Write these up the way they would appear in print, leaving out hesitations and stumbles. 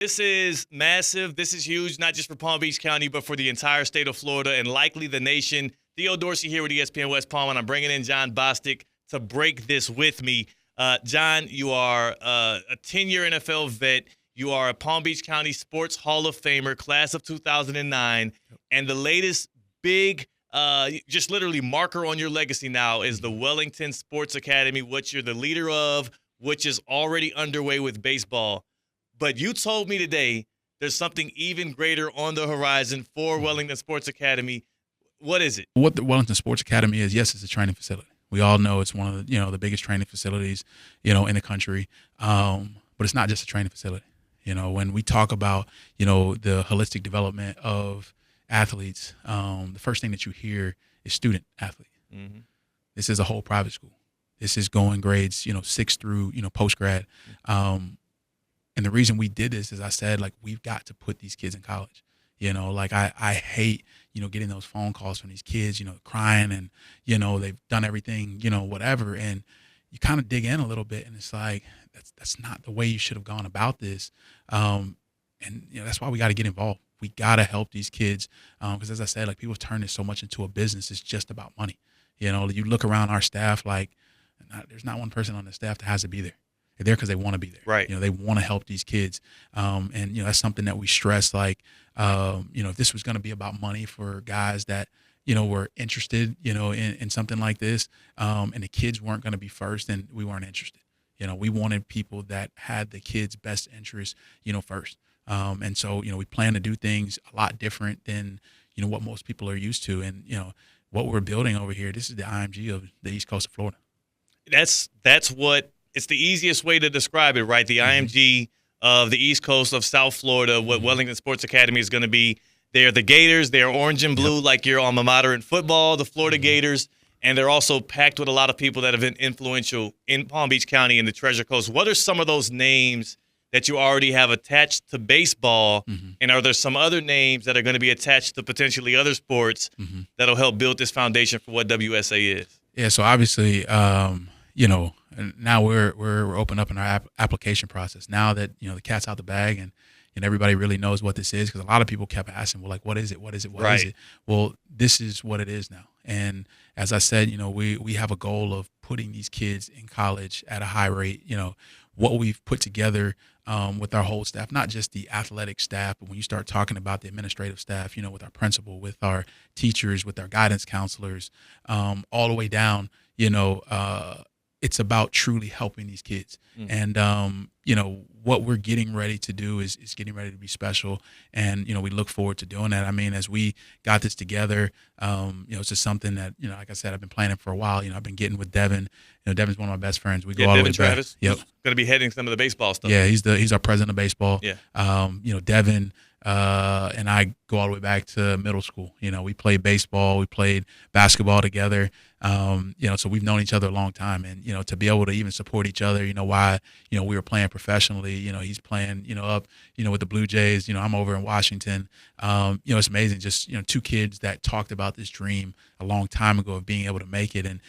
This is massive. This is huge, not just for Palm Beach County, but for the entire state of Florida and likely the nation. Theo Dorsey here with ESPN West Palm, and I'm bringing in Jon Bostic to break this with me. Jon, you are a 10-year NFL vet. You are a Palm Beach County Sports Hall of Famer, class of 2009. And the latest big, just literally marker on your legacy now is the Wellington Sports Academy, which you're the leader of, which is already underway with baseball. But you told me today there's something even greater on the horizon for Wellington Sports Academy. What is it? What the Wellington Sports Academy is, yes, it's a training facility. We all know it's one of the, the biggest training facilities, in the country. But it's not just a training facility. When we talk about, the holistic development of athletes, the first thing that you hear is student athlete. Mm-hmm. This is a whole private school. This is going grades, 6 through, post grad. And the reason we did this is I said, we've got to put these kids in college. I hate, getting those phone calls from these kids, crying and, they've done everything, whatever. And you kind of dig in a little bit and it's like, that's not the way you should have gone about this. And, that's why we got to get involved. We got to help these kids. Because as I said, people turn this so much into a business. It's just about money. You look around our staff, there's not one person on the staff that has to be there. They're there because they want to be there. Right. They want to help these kids. And, that's something that we stress, if this was going to be about money for guys that, were interested, in something like this, and the kids weren't going to be first, then we weren't interested. We wanted people that had the kids' best interests, first. And so, we plan to do things a lot different than, what most people are used to. And, what we're building over here, this is the IMG of the East Coast of Florida. That's what it's the easiest way to describe it, right? The IMG of the East Coast of South Florida, what Wellington Sports Academy is going to be. They're the Gators. They're orange and blue, like your alma mater in football, the Florida Gators. And they're also packed with a lot of people that have been influential in Palm Beach County and the Treasure Coast. What are some of those names that you already have attached to baseball? And are there some other names that are going to be attached to potentially other sports that'll help build this foundation for what WSA is? Yeah, so obviously, and now we're open up in our application process. Now that the cat's out the bag and everybody really knows what this is, because a lot of people kept asking, well, what is it? What is it? What is it? Well, this is what it is now. And as I said, we have a goal of putting these kids in college at a high rate. What we've put together with our whole staff, not just the athletic staff, but when you start talking about the administrative staff, with our principal, with our teachers, with our guidance counselors, all the way down, it's about truly helping these kids. And, what we're getting ready to do is getting ready to be special. And, we look forward to doing that. I mean, as we got this together, it's just something that, like I said, I've been planning for a while. I've been getting with Devin. Devin's one of my best friends. We go all the way Travis, back. Yep. Going to be heading some of the baseball stuff. Yeah, he's our president of baseball. Yeah. Devin and I go all the way back to middle school. We played baseball, we played basketball together. So we've known each other a long time, and to be able to even support each other, while we were playing professionally. He's playing up with the Blue Jays. I'm over in Washington. It's amazing. Just two kids that talked about this dream a long time ago of being able to make it, and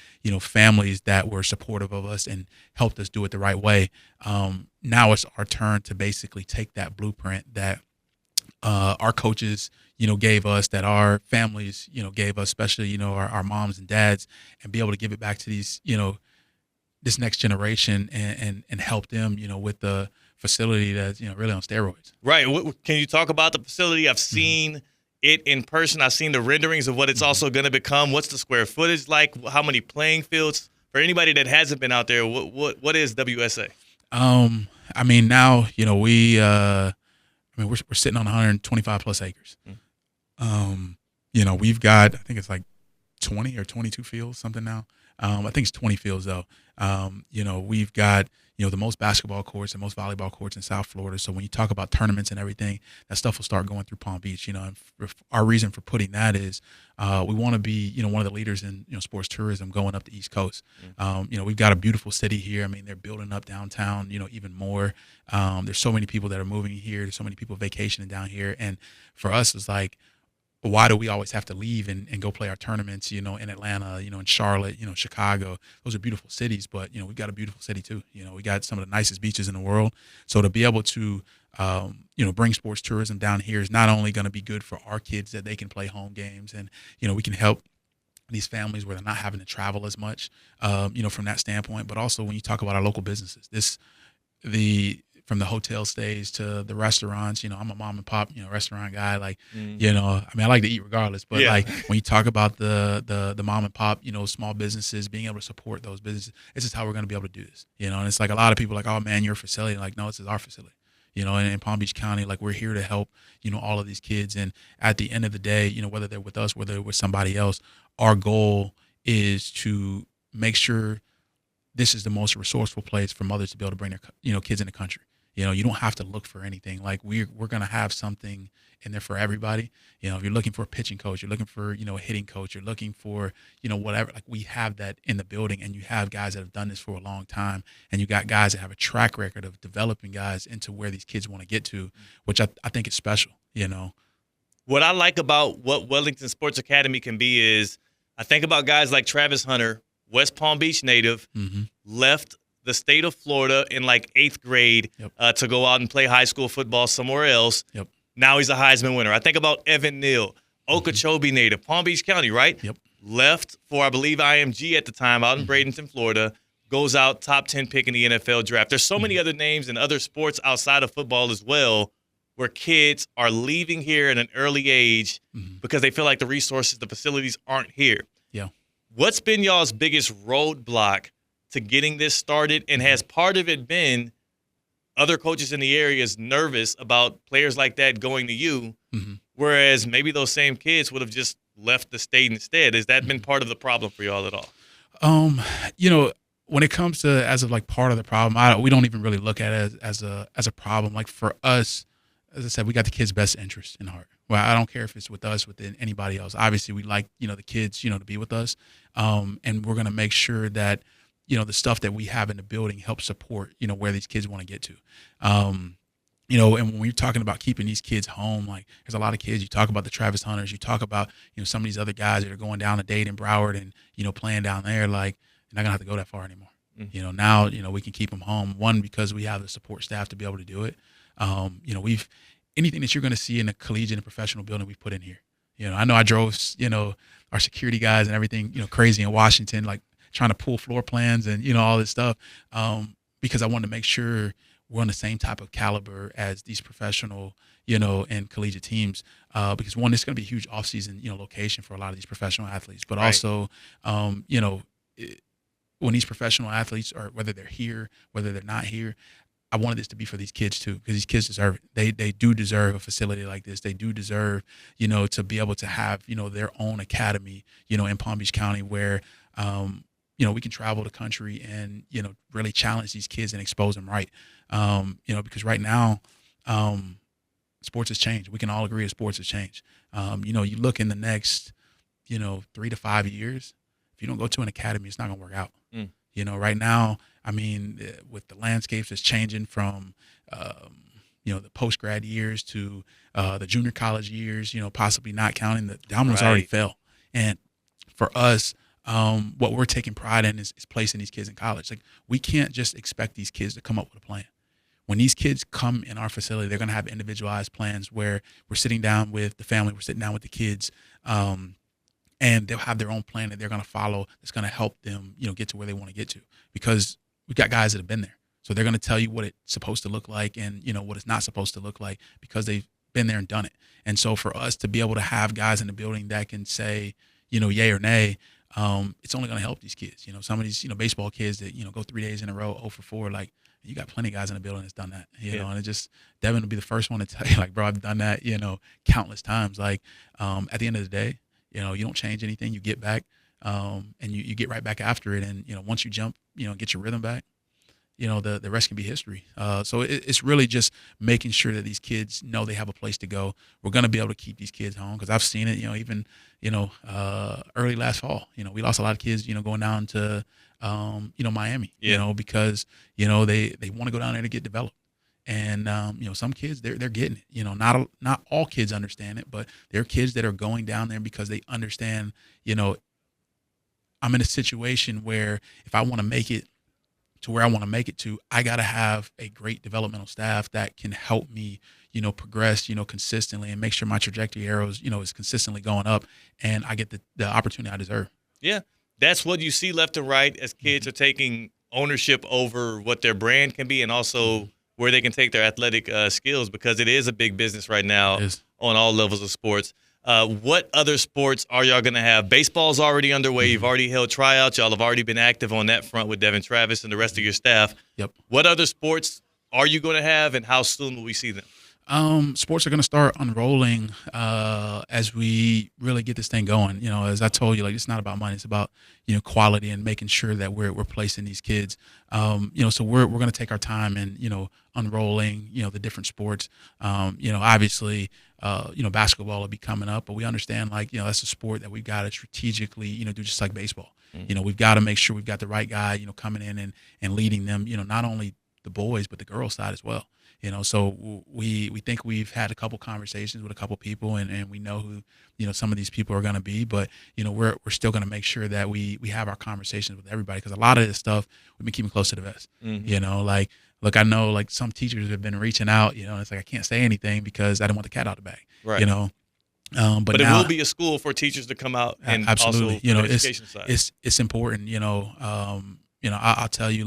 families that were supportive of us and helped us do it the right way. Now it's our turn to basically take that blueprint that our coaches, gave us, that our families, gave us, especially, our moms and dads, and be able to give it back to these, this next generation and help them, with the facility that's, really on steroids. Right. Can you talk about the facility? I've seen it in person. I've seen the renderings of what it's also going to become. What's the square footage like? How many playing fields? For anybody that hasn't been out there, what is WSA? I mean, now, we're sitting on 125 plus acres. We've got, I think it's like 20 or 22 fields, something now. I think it's 20 fields though. We've got, the most basketball courts and most volleyball courts in South Florida. So when you talk about tournaments and everything, that stuff will start going through Palm Beach. And our reason for putting that is we want to be, one of the leaders in, sports tourism going up the East Coast. We've got a beautiful city here. I mean, they're building up downtown, even more. There's so many people that are moving here. There's so many people vacationing down here. And for us, it's like, why do we always have to leave and go play our tournaments, in Atlanta, in Charlotte, Chicago? Those are beautiful cities, but, we've got a beautiful city too. We got some of the nicest beaches in the world. So to be able to, bring sports tourism down here is not only going to be good for our kids that they can play home games and, we can help these families where they're not having to travel as much, from that standpoint. But also when you talk about our local businesses, from the hotel stays to the restaurants, I'm a mom and pop, restaurant guy. Like, I like to eat regardless, but like when you talk about the mom and pop, small businesses, being able to support those businesses, this is how we're going to be able to do this, and it's like a lot of people are like, oh man, your facility. Like, no, this is our facility, and in Palm Beach County, like we're here to help, all of these kids. And at the end of the day, whether they're with us, whether they're with somebody else, our goal is to make sure this is the most resourceful place for mothers to be able to bring their, kids in the country. You don't have to look for anything. Like we're going to have something in there for everybody. If you're looking for a pitching coach, you're looking for, a hitting coach, you're looking for, whatever, like we have that in the building, and you have guys that have done this for a long time. And you got guys that have a track record of developing guys into where these kids want to get to, which I think is special, What I like about what Wellington Sports Academy can be is I think about guys like Travis Hunter, West Palm Beach native, left the state of Florida in like 8th grade to go out and play high school football somewhere else. Yep. Now he's a Heisman winner. I think about Evan Neal, Okeechobee native, Palm Beach County, right? Yep. Left for, I believe, IMG at the time out in Bradenton, Florida, goes out top 10 pick in the NFL draft. There's so many other names in other sports outside of football as well where kids are leaving here at an early age because they feel like the resources, the facilities aren't here. Yeah. What's been y'all's biggest roadblock to getting this started, and has part of it been other coaches in the area is nervous about players like that going to you, whereas maybe those same kids would have just left the state instead? Has that been part of the problem for y'all at all? When it comes to as of like part of the problem, we don't even really look at it as a problem. Like for us, as I said, we got the kids' best interest in heart. Well, I don't care if it's with us, with anybody else. Obviously, we like, the kids, to be with us. And we're going to make sure that, the stuff that we have in the building helps support, where these kids want to get to. And when we're talking about keeping these kids home, like there's a lot of kids, you talk about the Travis Hunters, you talk about, some of these other guys that are going down to Dade and Broward and, playing down there, like you're not gonna have to go that far anymore. Now, we can keep them home. One, because we have the support staff to be able to do it. Anything that you're going to see in a collegiate and professional building, we've put in here. I know I drove, our security guys and everything, crazy in Washington, like trying to pull floor plans and, all this stuff, because I wanted to make sure we're on the same type of caliber as these professional, and collegiate teams, because one, it's going to be a huge offseason, location for a lot of these professional athletes, but also, when these professional athletes are, whether they're here, whether they're not here, I wanted this to be for these kids too, because these kids deserve it. They do deserve a facility like this. They do deserve, to be able to have, their own academy, in Palm Beach County where, we can travel the country and, really challenge these kids and expose them right. Because right now, sports has changed. We can all agree that sports has changed. You look in the next, 3 to 5 years, if you don't go to an academy, it's not going to work out. Right now, with the landscapes that's changing from, the post-grad years to the junior college years, possibly not counting, the dominoes already fell. And for us, what we're taking pride in is placing these kids in college. Like, we can't just expect these kids to come up with a plan. When these kids come in our facility, they're going to have individualized plans where we're sitting down with the family, we're sitting down with the kids, and they'll have their own plan that they're going to follow that's going to help them, get to where they want to get to. Because we've got guys that have been there. So they're going to tell you what it's supposed to look like and, what it's not supposed to look like because they've been there and done it. And so for us to be able to have guys in the building that can say, yay or nay, it's only going to help these kids. Some of these, baseball kids that, go 3 days in a row, 0 for 4, like, you got plenty of guys in the building that's done that, and it just, Devin will be the first one to tell you, like, bro, I've done that, countless times. Like, at the end of the day, you don't change anything, you get back, and you get right back after it. And, once you jump, get your rhythm back, the rest can be history. So it's really just making sure that these kids know they have a place to go. We're going to be able to keep these kids home because I've seen it, even, early last fall, we lost a lot of kids, going down to, Miami, because, they want to go down there to get developed. And some kids they're getting it. Not all kids understand it, but there are kids that are going down there because they understand. I'm in a situation where if I want to make it to where I want to make it to, I got to have a great developmental staff that can help me, progress, consistently and make sure my trajectory arrows, is consistently going up and I get the opportunity I deserve. Yeah, that's what you see left and right as kids are taking ownership over what their brand can be and also where they can take their athletic skills, because it is a big business right now on all levels of sports. What other sports are y'all going to have? Baseball's already underway. You've already held tryouts. Y'all have already been active on that front with Devin Travis and the rest of your staff. Yep. What other sports are you going to have, and how soon will we see them? Sports are going to start unrolling as we really get this thing going. As I told you, it's not about money. It's about quality and making sure that we're placing these kids. So we're going to take our time and unrolling the different sports. Obviously, basketball will be coming up, but we understand that's a sport that we've got to strategically do just like baseball. We've got to make sure we've got the right guy coming in and leading them. Not only the boys but the girls side as well. So we think we've had a couple conversations with a couple people and we know who, some of these people are going to be, but, we're still going to make sure that we have our conversations with everybody, because a lot of this stuff we've been keeping close to the vest. Look, I know some teachers have been reaching out, it's I can't say anything because I don't want the cat out of the bag, right. But it now, will be a school for teachers to come out and absolutely. Also the education side. It's important, I'll tell you,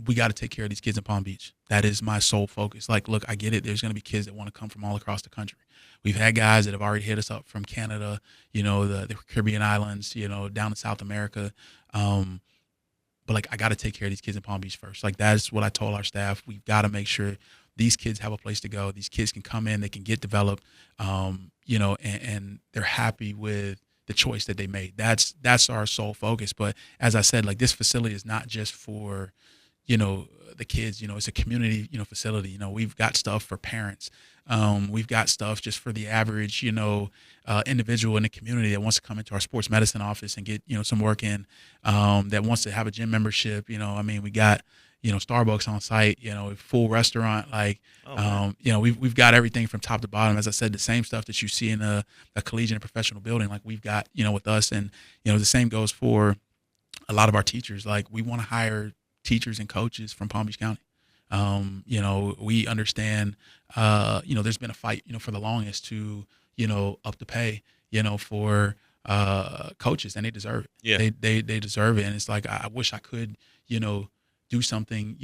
we got to take care of these kids in Palm Beach. That is my sole focus. Look, I get it. There's going to be kids that want to come from all across the country. We've had guys that have already hit us up from Canada, the Caribbean islands, down to South America. But I got to take care of these kids in Palm Beach first. That's what I told our staff. We've got to make sure these kids have a place to go. These kids can come in, they can get developed, and they're happy with the choice that they made. That's our sole focus. But as I said, this facility is not just for the kids, it's a community, facility. We've got stuff for parents. We've got stuff just for the average, individual in the community that wants to come into our sports medicine office and get, some work in, that wants to have a gym membership. We got, Starbucks on site, full restaurant. We've got everything from top to bottom. As I said, the same stuff that you see in a collegiate and professional building, we've got, with us. And, the same goes for a lot of our teachers. We want to hire teachers and coaches from Palm Beach County. We understand, there's been a fight, for the longest to, up the pay, for coaches, and they deserve it. Yeah. They deserve it. And it's I wish I could, do something,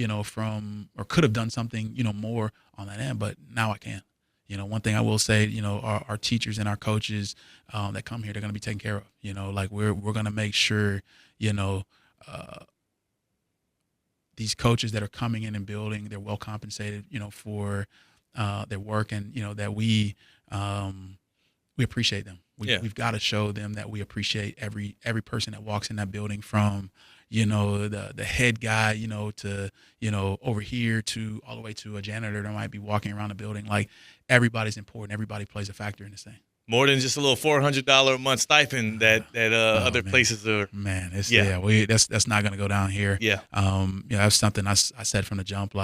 or could have done something, more on that end, but now I can. One thing I will say, our teachers and our coaches that come here, they're going to be taken care of. We're going to make sure, these coaches that are coming in and building, they're well compensated, for their work, and that we appreciate them. We've got to show them that we appreciate every person that walks in that building, from the head guy, to over here to all the way to a janitor that might be walking around the building. Everybody's important. Everybody plays a factor in this thing. More than just a little $400 a month stipend that other places are. Man, that's not going to go down here. Yeah. That's something I said from the jump.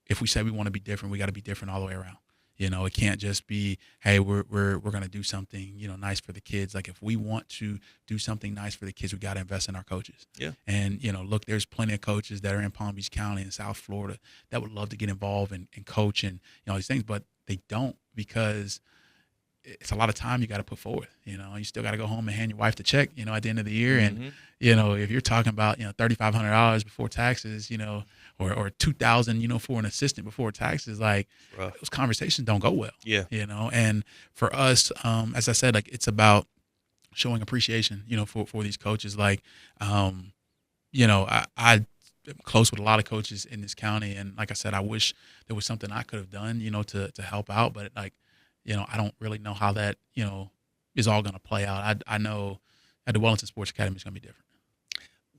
If we say we want to be different, we got to be different all the way around. It can't just be, hey, we're going to do something, nice for the kids. If we want to do something nice for the kids, we got to invest in our coaches. Yeah. And, look, there's plenty of coaches that are in Palm Beach County and South Florida that would love to get involved and coach and, all these things, but they don't, because it's a lot of time you got to put forward. You still got to go home and hand your wife the check, at the end of the year. And, if you're talking about, $3,500 before taxes, or $2,000, for an assistant before taxes, those conversations don't go well. Yeah. And for us, as I said, it's about showing appreciation, for these coaches. I'm close with a lot of coaches in this county. And like I said, I wish there was something I could have done, to help out. But I don't really know how that, is all going to play out. I know at the Wellington Sports Academy, it's going to be different.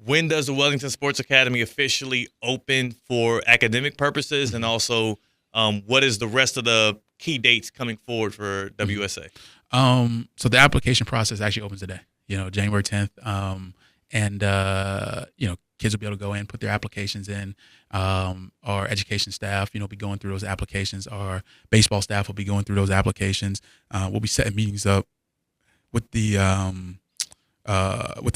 When does the Wellington Sports Academy officially open for academic purposes? And also, what is the rest of the key dates coming forward for WSA? So the application process actually opens today, January 10th. kids will be able to go in, put their applications in. Our education staff, be going through those applications. Our baseball staff will be going through those applications. We'll be setting meetings up with the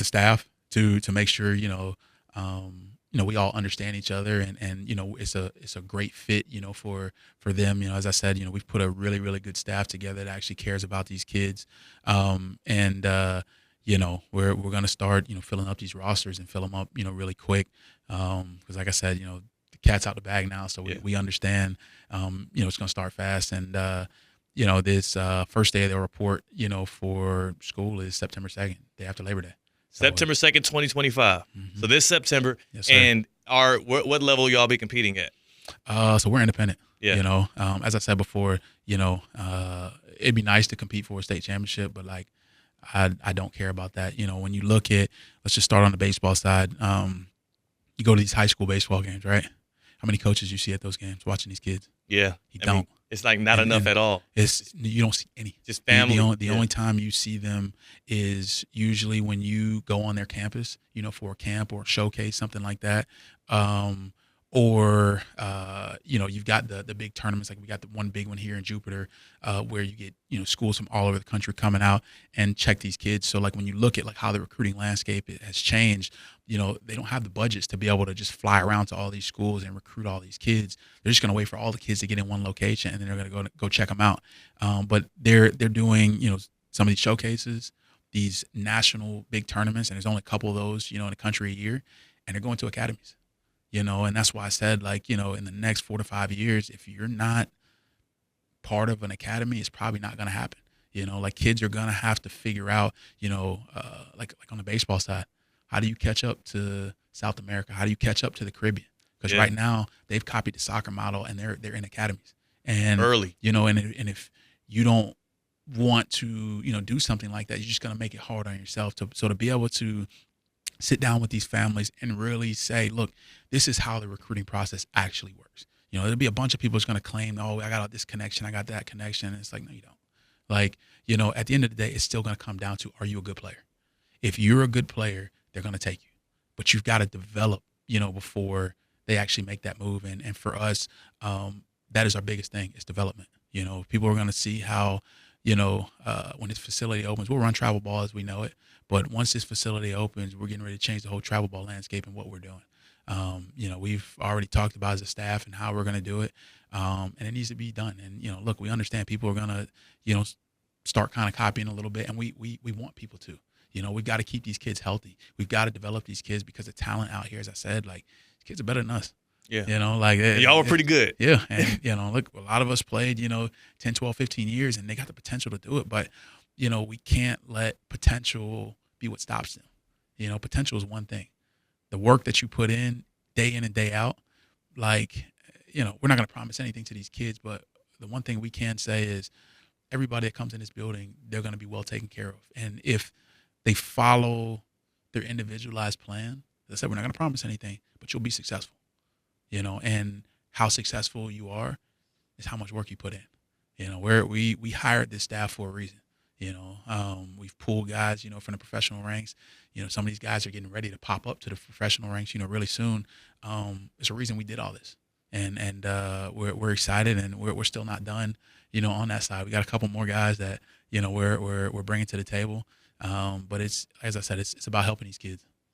staff to make sure we all understand each other, and it's a great fit for them. As I said, we've put a really, really good staff together that actually cares about these kids, and we're going to start filling up these rosters and fill them up really quick, because like I said, the cat's out the bag now, so we understand it's going to start fast. And this first day of the report for school is September 2nd, day after Labor Day. September 2nd, 2025. Mm-hmm. So this September. Yes, sir. And what level y'all be competing at? So we're independent. Yeah. As I said before, it'd be nice to compete for a state championship, but like I don't care about that. When you look at, let's just start on the baseball side. You go to these high school baseball games, right? How many coaches you see at those games watching these kids? Yeah. You don't. It's like not enough at all. You don't see any. Just family. The only time you see them is usually when you go on their campus, for a camp or a showcase, something like that. Or you've got the big tournaments, like we got the one big one here in Jupiter, where you get schools from all over the country coming out and check these kids. So like when you look at like how the recruiting landscape has changed, they don't have the budgets to be able to just fly around to all these schools and recruit all these kids. They're just going to wait for all the kids to get in one location, and then they're going to go check them out. But they're doing some of these showcases, these national big tournaments, and there's only a couple of those in the country a year, and they're going to academies. And that's why I said, like, in the next 4 to 5 years, if you're not part of an academy, it's probably not going to happen. Like kids are going to have to figure out, like on the baseball side, how do you catch up to South America? How do you catch up to the Caribbean? Because right now they've copied the soccer model, and they're in academies. And early, and if you don't want to, do something like that, you're just going to make it hard on yourself to be able to sit down with these families and really say, look, this is how the recruiting process actually works. There'll be a bunch of people that's going to claim, oh, I got this connection, I got that connection. And it's like, no, you don't. Like, at the end of the day, it's still going to come down to, are you a good player? If you're a good player, they're going to take you. But you've got to develop, before they actually make that move. And for us, that is our biggest thing, is development. People are going to see how, when this facility opens, we'll run travel ball as we know it. But once this facility opens, we're getting ready to change the whole travel ball landscape and what we're doing. We've already talked about as a staff and how we're going to do it. And it needs to be done. And, look, we understand people are going to, start kind of copying a little bit. And we want people to, we've got to keep these kids healthy. We've got to develop these kids, because the talent out here, as I said, like, these kids are better than us. Yeah. Y'all were pretty good. Yeah. And, look, a lot of us played, 10, 12, 15 years, and they got the potential to do it. But, we can't let potential be what stops them. Potential is one thing. The work that you put in and day out, like, we're not going to promise anything to these kids, but the one thing we can say is everybody that comes in this building, they're going to be well taken care of. And if they follow their individualized plan, as I said, we're not going to promise anything, but you'll be successful. And how successful you are is how much work you put in. We hired this staff for a reason. We've pulled guys, from the professional ranks. Some of these guys are getting ready to pop up to the professional ranks, really soon. It's a reason we did all this, and we're excited, and we're still not done, on that side. We got a couple more guys that, we're bringing to the table. But it's, as I said, it's about helping these kids.